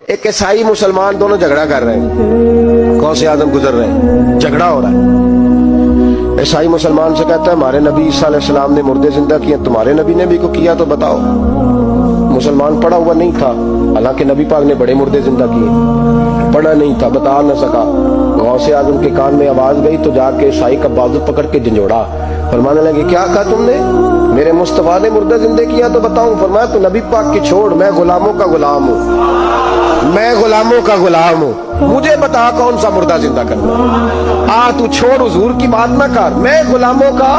ایک عیسائی مسلمان دونوں جھگڑا کر رہے ہیں، غوث اعظم گزر رہے ہیں، جھگڑا ہو رہا ہے۔ عیسائی مسلمان سے کہتا ہے ہمارے نبی عیسیٰ علیہ السلام نے مردے زندہ کیے، تمہارے نبی نے بھی کو کیا تو بتاؤ۔ مسلمان پڑھا ہوا نہیں تھا، حالانکہ نبی پاک نے بڑے مردے زندہ کیے، پڑھا نہیں تھا، بتا نہ سکا۔ غوث اعظم کے کان میں آواز گئی تو جا کے عیسائی کا بازو پکڑ کے جھنجھوڑا، فرمانے لگے کیا کہا تم نے؟ میرے مصطفیٰ نے مردے زندہ کیا تو بتاؤں؟ فرمایا تو نبی پاک کی چھوڑ، میں غلاموں کا غلام ہوں، میں غلاموں کا غلام ہوں، مجھے بتا کون سا مردہ زندہ کرنا۔ تو چھوڑ حضور کی بات نہ کر، میں غلاموں کا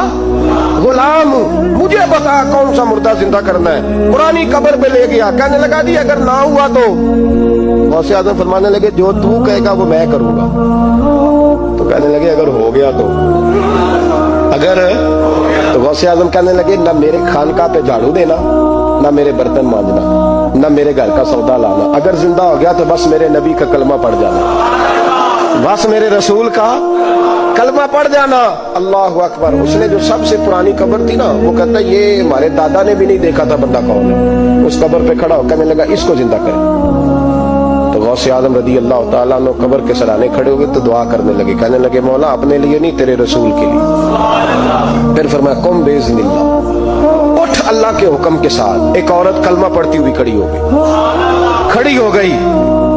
غلام ہوں، مجھے بتا کون سا مردہ زندہ کرنا ہے۔ پرانی قبر پہ لے گیا، کہنے لگا جی اگر نہ ہوا تو؟ غوث اعظم فرمانے لگے جو تو کہے گا وہ میں کروں گا۔ تو کہنے لگے اگر ہو گیا تو؟ تو غوث اعظم کہنے لگے نہ میرے خانقاہ پہ جھاڑو دینا، نہ میرے برتن مانجنا، نہ میرے گھر کا سودا لانا، اگر زندہ ہو گیا تو بس میرے نبی کا کلمہ پڑھ جانا، بس میرے رسول کا کلمہ پڑھ جانا۔ اللہ اکبر۔ اس نے جو سب سے پرانی قبر تھی نا، وہ کہتا ہے یہ ہمارے دادا نے بھی نہیں دیکھا تھا بندہ کون ہے۔ اس قبر پہ کھڑا ہو کہنے لگا اس کو زندہ کرے۔ تو غوث اعظم رضی اللہ تعالیٰ عنہ قبر کے سرانے کھڑے ہوئے تو دعا کرنے لگے، کہنے لگے مولا اپنے لیے نہیں تیرے رسول کے لیے۔ پھر فرمایا قم باذن اللہ، اٹھ اللہ کے حکم کے ساتھ۔ ایک عورت کلمہ پڑھتی ہوئی کھڑی ہو گئی،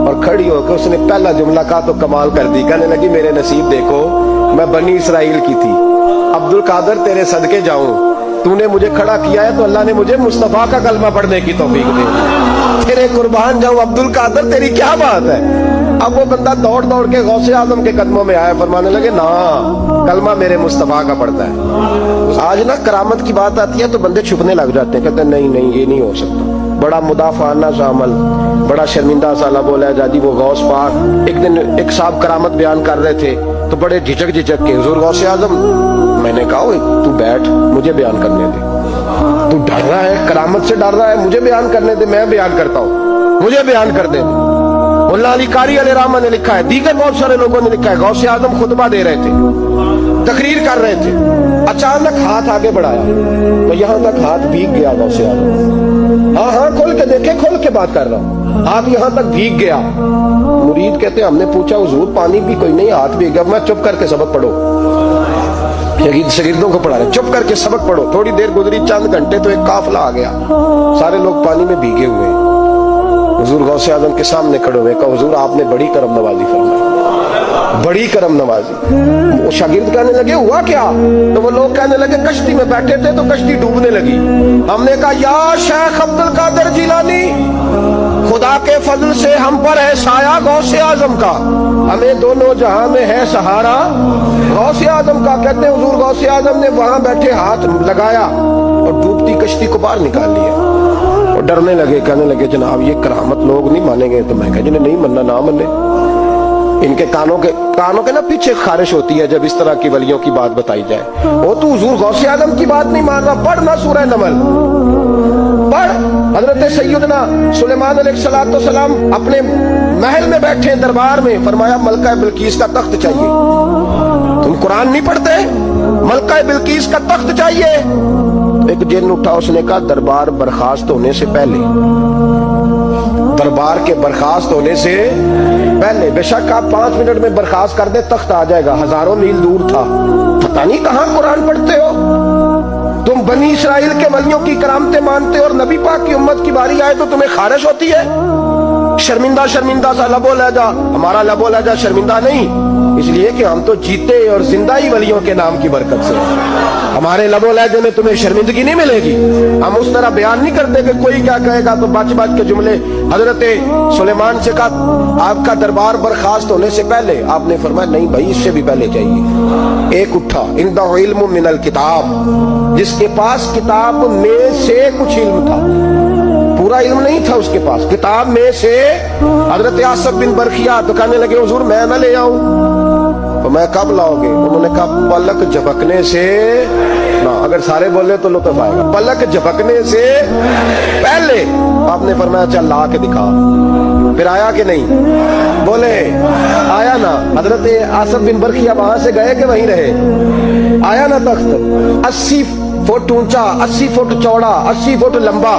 اور کھڑی ہو کے اس نے پہلا جملہ کہا تو کمال کر دی، کہنے لگی میرے نصیب دیکھو، میں بنی اسرائیل کی تھی، عبد القادر تیرے صدقے جاؤں، تو نے مجھے کھڑا کیا ہے تو اللہ نے مجھے مصطفیٰ کا کلمہ پڑھنے کی توفیق دی، تیرے قربان جاؤں عبد القادر، تیری کیا بات ہے؟ اب وہ بندہ دوڑ دوڑ کے غوث اعظم کے قدموں میں آیا، فرمانے لگے نا کلمہ میرے مصطفیٰ کا پڑھتا ہے۔ آج نا کرامت کی بات آتی ہے تو بندے چھپنے لگ جاتے ہیں، کہتے ہیں نہیں نہیں یہ نہیں ہو سکتا، بڑا مدافعانہ سا عمل، بڑا شرمندہ سا بولا ہے جادی وہ غوث پاک۔ ایک دن ایک صاحب کرامت بیان کر رہے تھے تو بڑے جھجک کے حضور غوث اعظم، میں نے کہا تو بیٹھ مجھے بیان کرنے دے، تو ڈر رہا ہے کرامت سے ڈر رہا ہے، مجھے بیان کرنے دے، میں بیان کرتا ہوں، مجھے بیان کر دے۔ مولا علی قاری علیہ رحمہ نے لکھا ہے، دیگر بہت سارے لوگوں نے لکھا ہے، غوث اعظم خطبہ دے رہے تھے، تقریر کر رہے تھے، اچانک ہاتھ آگے بڑھایا تو یہاں تک ہاتھ بھیگ گیا غوث اعظم۔ ہاں کھول کے دیکھے، کھول کے بات کر رہا ہوں، ہاتھ یہاں تک بھیگ گیا۔ مرید کہتے ہیں ہم نے پوچھا حضور پانی بھی کوئی نہیں، ہاتھ بھیگ گیا۔ میں چپ کر کے سبق پڑھو، شاگردوں کو پڑھا رہے، چپ کر کے سبق پڑھو۔ تھوڑی دیر گزری، چند گھنٹے تو ایک قافلہ آ گیا، سارے لوگ پانی میں بھیگے ہوئے، حضور غوث اعظم کے سامنے کھڑے ہوئے، کہا حضور آپ نے بڑی کرم نوازی فرمائی، بڑی کرم نوازی۔ وہ شاگرد کہنے لگے ہوا کیا؟ تو وہ لوگ کہنے لگے کشتی میں بیٹھے تھے تو کشتی ڈوبنے لگی، ہم نے کہا یا شیخ عبد القادر جیلانی، خدا کے فضل سے ہم پر ہے سایہ غوث اعظم کا، ہمیں دونوں جہاں میں ہے سہارا غوث اعظم کا۔ کہتے ہیں حضور غوث اعظم نے وہاں بیٹھے ہاتھ لگایا اور ڈوبتی کشتی کو باہر نکال لیا، اور ڈرنے لگے، کہنے لگے جناب یہ کرامت لوگ نہیں مانیں گے۔ تو میں کہا جنہیں نہیں مننا نہ منے، ان کے کانوں کے نا پیچھے خارش ہوتی ہے جب اس طرح کی ولیوں کی بات بتائی جائے۔ وہ تو حضور غوث اعظم کی بات نہیں مان رہا، پڑھ نہ سورہ نمل پڑھ۔ حضرت سیدنا سلیمان علیہ السلام اپنے محل میں بیٹھے دربار میں، فرمایا ملکہ بلقیس کا تخت چاہیے، تم قرآن نہیں پڑھتے؟ ملکہ بلقیس کا تخت چاہیے۔ ایک جن اٹھا، اس نے کہا دربار برخاست ہونے سے پہلے، دربار کے برخاست ہونے سے پہلے، بے شک آپ 5 منٹ میں برخاست کر دے تخت آ جائے گا، ہزاروں میل دور تھا، پتہ نہیں کہاں قرآن پڑھتے ہو تم، بنی اسرائیل کے ولیوں کی کرامتیں مانتے اور نبی پاک کی امت کی باری آئے تو تمہیں خارش ہوتی ہے؟ شرمندہ سا لب و لہجہ، ہمارا لب و لہجہ شرمندہ نہیں، اس لیے کہ ہم تو جیتے اور زندہ ہی ولیوں کے نام کی برکت سے، ہمارے لب و لہجے میں تمہیں شرمندگی نہیں ملے گی۔ ہم اس طرح بیان نہیں کرتے کہ کوئی کیا کہے گا تو بچ کے جملے۔ حضرت سلیمان سے کہا آپ کا دربار برخاست ہونے سے پہلے، آپ نے فرمایا نہیں بھائی اس سے بھی پہلے چاہیے۔ ایک اٹھا، عنده علم من الکتاب، جس کے پاس کتاب میں سے کچھ علم تھا، پورا علم نہیں تھا اس کے پاس، کتاب میں سے۔ حضرت آصف بن برخیا تو کہنے لگے حضور میں نہ لے آؤں، تو میں کب لاؤ گے؟ انہوں نے کہا پلک جھپکنے سے نہ، اگر سارے بولے تو لطف آئے گا، پلک جھپکنے سے پہلے۔ آپ نے فرمایا چل لا کے دکھا، پھر آیا کہ نہیں؟ بولے آیا نا۔ حضرت آصف بن برخیا وہاں سے گئے کہ وہیں رہے؟ آیا نا تخت، 80 فٹ اونچا، 80 فٹ چوڑا، 80 فٹ لمبا،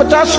50